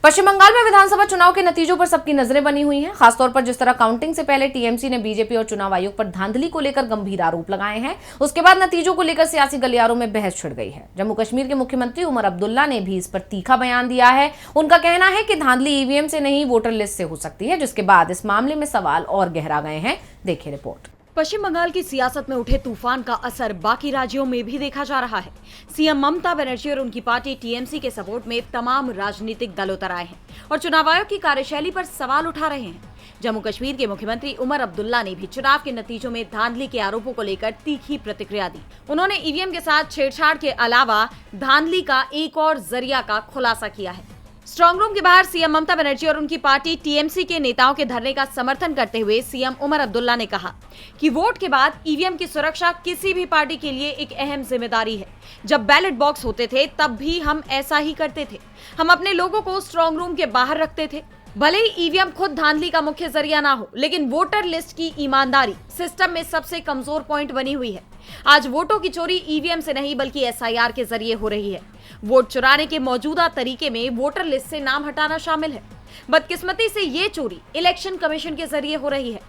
पश्चिम बंगाल में विधानसभा चुनाव के नतीजों पर सबकी नजरें बनी हुई हैं। खासतौर पर जिस तरह काउंटिंग से पहले टीएमसी ने बीजेपी और चुनाव आयोग पर धांधली को लेकर गंभीर आरोप लगाए हैं, उसके बाद नतीजों को लेकर सियासी गलियारों में बहस छिड़ गई है। जम्मू कश्मीर के मुख्यमंत्री उमर अब्दुल्ला ने भी इस पर तीखा बयान दिया है। उनका कहना है कि धांधली ईवीएम से नहीं, वोटर लिस्ट से हो सकती है, जिसके बाद इस मामले में सवाल और गहरा गए हैं। देखिए रिपोर्ट। पश्चिम बंगाल की सियासत में उठे तूफान का असर बाकी राज्यों में भी देखा जा रहा है। सीएम ममता बनर्जी और उनकी पार्टी टीएमसी के सपोर्ट में तमाम राजनीतिक दल उतर आए हैं और चुनाव आयोग की कार्यशैली पर सवाल उठा रहे हैं। जम्मू कश्मीर के मुख्यमंत्री उमर अब्दुल्ला ने भी चुनाव के नतीजों में धांधली के आरोपों को लेकर तीखी प्रतिक्रिया दी। उन्होंने ईवीएम के साथ छेड़छाड़ के अलावा धांधली का एक और जरिया का खुलासा किया है। स्ट्रांग रूम के बाहर सीएम ममता बनर्जी और उनकी पार्टी टीएमसी के नेताओं के धरने का समर्थन करते हुए सीएम उमर अब्दुल्ला ने कहा कि वोट के बाद ईवीएम की सुरक्षा किसी भी पार्टी के लिए एक अहम जिम्मेदारी है। जब बैलेट बॉक्स होते थे तब भी हम ऐसा ही करते थे। हम अपने लोगों को स्ट्रांग रूम के बाहर रखते थे। भले ही ईवीएम खुद धांधली का मुख्य जरिया ना हो, लेकिन वोटर लिस्ट की ईमानदारी सिस्टम में सबसे कमजोर पॉइंट बनी हुई है। आज वोटों की चोरी ईवीएम से नहीं बल्कि एसआईआर के जरिए हो रही है। वोट चुराने के मौजूदा तरीके में वोटर लिस्ट से नाम हटाना शामिल है। बदकिस्मती से ये चोरी इलेक्शन कमीशन के जरिए हो रही है।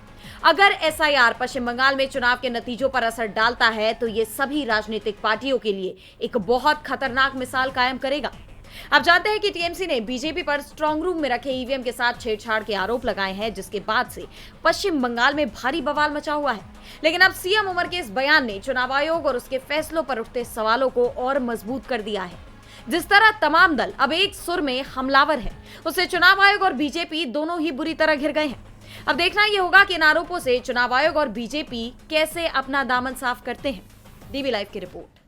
अगर एसआईआर पश्चिम बंगाल में चुनाव के नतीजों पर असर डालता है तो ये सभी राजनीतिक पार्टियों के लिए एक बहुत खतरनाक मिसाल कायम करेगा। आप जानते हैं कि टीएमसी ने बीजेपी पर स्ट्रांग रूम में रखे ईवीएम के साथ छेड़छाड़ के आरोप लगाए हैं, जिसके बाद से पश्चिम बंगाल में भारी बवाल मचा हुआ है। लेकिन अब सीएम उमर के इस बयान ने चुनाव आयोग और उसके फैसलों पर उठते सवालों को और मजबूत कर दिया है। जिस तरह तमाम दल अब एक सुर में हमलावर है, उससे चुनाव आयोग और बीजेपी दोनों ही बुरी तरह घिर गए हैं। अब देखना यह होगा कि इन आरोपों से चुनाव आयोग और बीजेपी कैसे अपना दामन साफ करते हैं। डीवी लाइव की रिपोर्ट।